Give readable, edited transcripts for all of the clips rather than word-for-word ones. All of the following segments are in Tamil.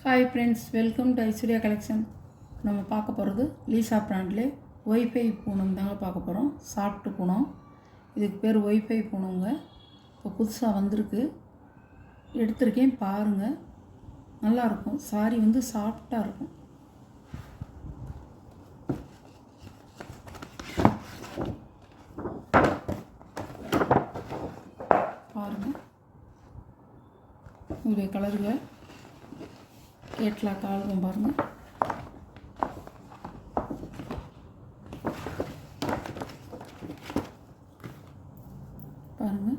Hi friends, welcome to Aishwarya collection. நம்ம பார்க்க போகிறது லீசா பிராண்ட்லே ஒய்ஃபை பூனம் தாங்க பார்க்க போகிறோம். சாஃப்ட் பூனம், இதுக்கு பேர் ஒய்ஃபை பூனங்க. இப்போ புதுசாக வந்திருக்கு, எடுத்திருக்கேன் பாருங்கள். நல்லாயிருக்கும். சாரி வந்து சாஃப்டாக இருக்கும். பாருங்கள், இதோடைய கலருங்க கேட்லாக் ஆல்பம் பாருங்கள். பாருங்கள்,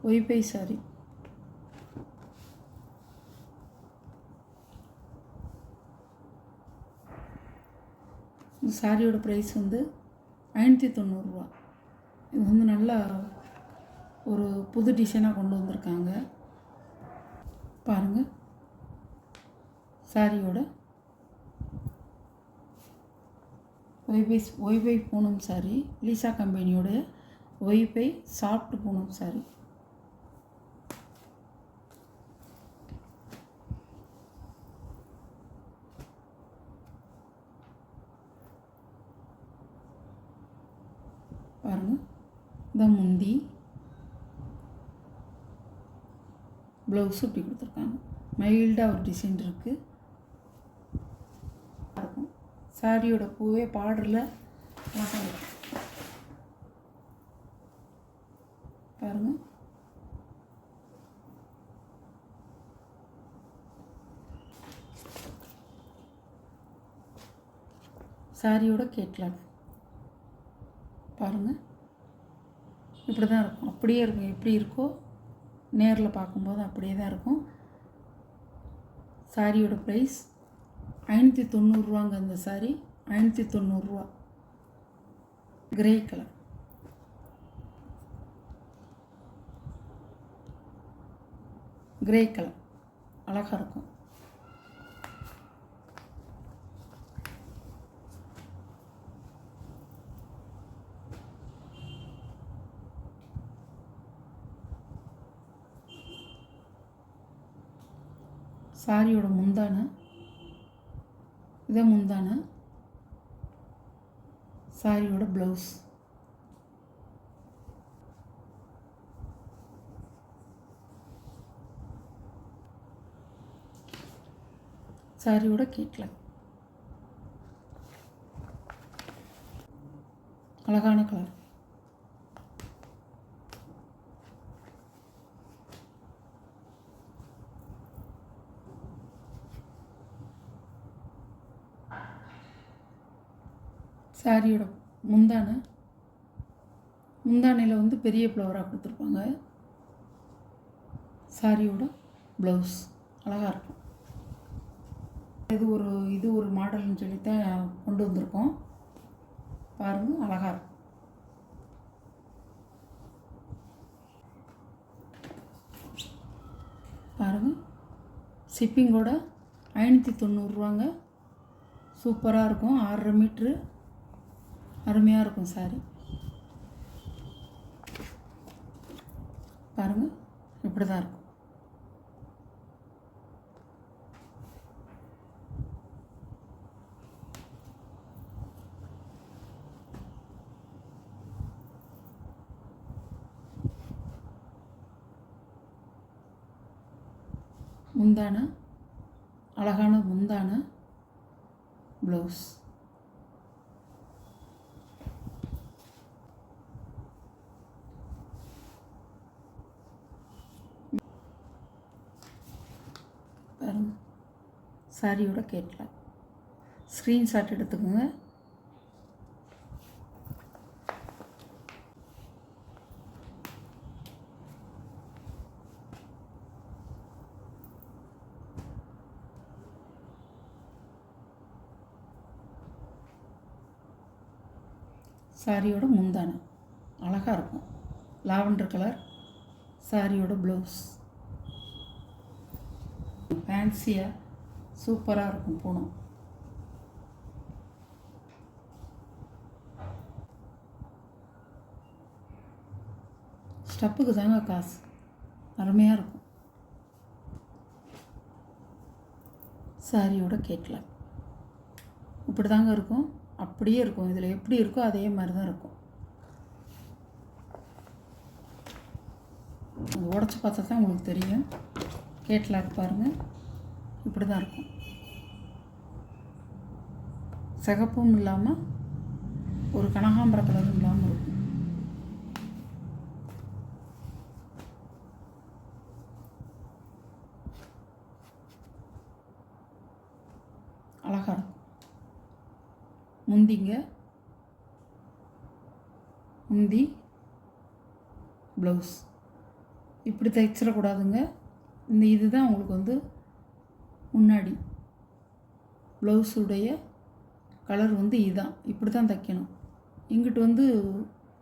ஒய்ஃபை சாரி. இந்த சாரியோட ப்ரைஸ் வந்து 590 ரூபா. இது வந்து நல்லா ஒரு புது டிசைனாக கொண்டு வந்திருக்காங்க. பாருங்கள், சாரியோட ஒய்ஃபை பூனம் சாரி, லீசா கம்பெனியோட ஒய்ஃபை சாஃப்ட் பூனம் சாரி. பாருங்கள், இந்த முந்தி ப்ளவுஸு இப்படி கொடுத்துருக்காங்க. மைல்டாக ஒரு டிசைன் இருக்குது. இருக்கும் சாரியோட பூவே பார்டரில் பாருங்கள். சாரியோட கேட்லாக் பாருங்கள். இப்படி தான் இருக்கும், அப்படியே இருக்கும். எப்படி இருக்கோ நேரில் பார்க்கும்போது அப்படியே தான் இருக்கும். சாரியோட ப்ரைஸ் 590 ரூபாங்க. இந்த சாரி 590 ரூபா. Grey colour. கிரே கலர் அழகாக இருக்கும். சாரியோட முந்தான, இதை முந்தான. சாரியோட ப்ளவுஸ். சாரியோட கேட்லாக். அழகான கலர். சாரியோட முந்தானையில் வந்து பெரிய ஃப்ளவராக கொடுத்துருப்பாங்க. சாரியோட ப்ளவுஸ் அழகாக இருக்கும். இது ஒரு மாடல்னு சொல்லித்தான் கொண்டு வந்திருக்கோம். பாருங்கள், அழகாக இருக்கும். பாருங்கள், ஷிப்பிங்கோட 590 ரூபாங்க. சூப்பராக இருக்கும். 6.5 மீட்ரு. அருமையாக இருக்கும் சாரி. பாருங்கள், இப்படி தான் இருக்கும். முந்தான, அழகான முந்தான, ப்ளவுஸ். பாருங்கள், சாரியோட கேட்லாக். ஸ்க்ரீன்ஷாட் எடுத்துக்கோங்க. சாரியோட முந்தான அழகாக இருக்கும். Lavender colour. சாரியோட ப்ளவுஸ் ஃபேன்சியாக சூப்பராக இருக்கும் பூனம். ஸ்டப்புக்கு தாங்க காசு. அருமையாக இருக்கும். சாரியோட கேட்கலாம். இப்படி தாங்க இருக்கும், அப்படியே இருக்கும். இதில் எப்படி இருக்கோ அதே மாதிரி தான் இருக்கும். உடச்சி பார்த்தா தான் உங்களுக்கு தெரியும். கேட்லாக் பாருங்கள், இப்படி தான் இருக்கும். சிகப்பும் இல்லாமல் ஒரு கனகாம்பர கலரும் இல்லாமல் இருக்கும். அழகாக இருக்கும். முந்தி ப்ளவுஸ் இப்படி தைச்சிடக்கூடாதுங்க. இதுதான் உங்களுக்கு முன்னாடி ப்ளவுஸுடைய கலர் இதுதான், இப்படி தான் தைக்கணும். இங்கிட்டு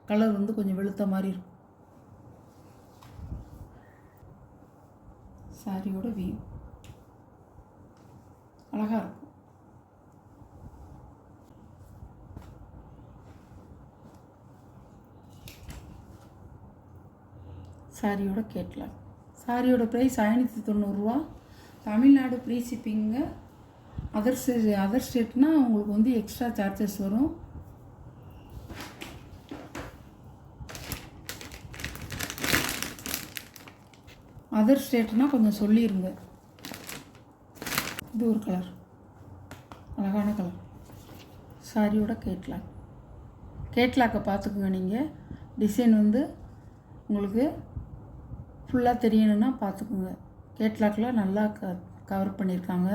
கலர் கொஞ்சம் வெளுத்த மாதிரி இருக்கும். சாரியோட வியூ அழகாக இருக்கும். சாரியோட கேட்லாக். சாரியோட ப்ரைஸ் 590 தமிழ்நாடு ஃப்ரீ ஷிப்பிங்க. அதர் ஸ்டேட்னால் உங்களுக்கு எக்ஸ்ட்ரா சார்ஜஸ் வரும். அதர் ஸ்டேட்னால் கொஞ்சம் சொல்லிடுங்க. இது ஒரு கலர், அழகான கலர். சாரியோட கேட்லாக்கை பார்த்துக்குங்க. நீங்கள் டிசைன் உங்களுக்கு ஃபுல்லாக தெரியணுன்னா பார்த்துக்குங்க. கேட்லாக்கில் நல்லா கவர் பண்ணியிருக்காங்க.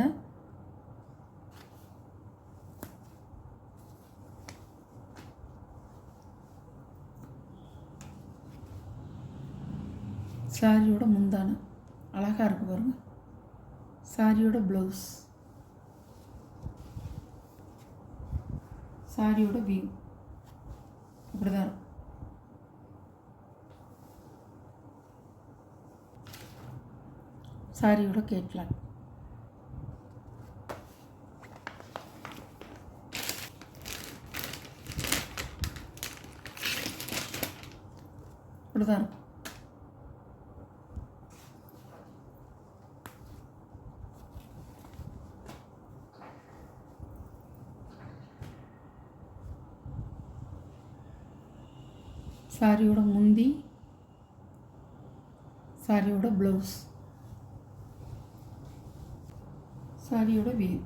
சாரியோட முந்தானை அழகாக இருக்குது பாருங்கள். சாரியோட ப்ளவுஸ், சாரியோட வியூ இப்படி தான் இருக்கும். சாரியோட கேட்லாக். இப்படி தான் இருக்கும். சாரியோட முந்தி, சாரியோட ப்ளவுஸ், சாரியோட வியூ.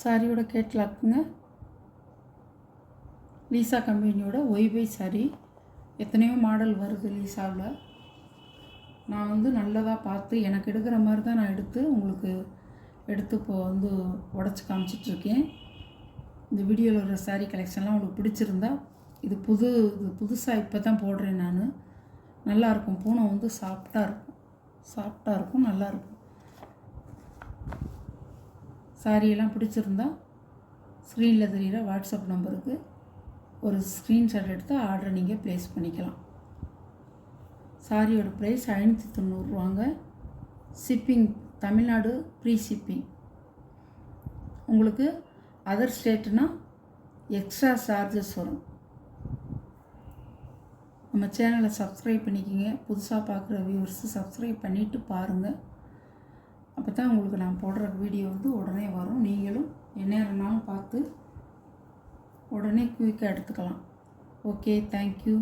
சாரியோட கேட்லாக்குங்க. லீசா கம்பெனியோட ஒய்பை சாரி. எத்தனையோ மாடல் வருது லீசாவில். நான் நல்லதாக பார்த்து எனக்கு எடுக்கிற மாதிரி தான் நான் எடுத்து உங்களுக்கு இப்போ உடச்சி காமிச்சிட்ருக்கேன். இந்த வீடியோவில் வர சாரீ கலெக்ஷன்லாம் உங்களுக்கு பிடிச்சிருந்தா, இது புதுசாக இப்போ தான் போடுறேன் நான். நல்லாயிருக்கும். பூனை சாஃப்டாக இருக்கும், நல்லாயிருக்கும். சாரியெல்லாம் பிடிச்சிருந்தா ஸ்க்ரீனில் தெரிகிற வாட்ஸ்அப் நம்பருக்கு ஒரு ஸ்க்ரீன்ஷாட் எடுத்து ஆர்டரை நீங்கள் ப்ளேஸ் பண்ணிக்கலாம். சாரியோட price 590. Shipping Tamil Nadu free shipping. உங்களுக்கு அதர் ஸ்டேட்னால் எக்ஸ்ட்ரா சார்ஜஸ் வரும். நம்ம சேனலை சப்ஸ்கிரைப் பண்ணிக்கிங்க. புதுசாக பார்க்குற வியூவர்ஸு சப்ஸ்கிரைப் பண்ணிவிட்டு பாருங்கள். அப்போ தான் உங்களுக்கு நான் போடுற வீடியோ உடனே வரும். நீங்களும் எந்நேரம்னாலும் பார்த்து உடனே குயிக்காக எடுத்துக்கலாம். Okay, thank you.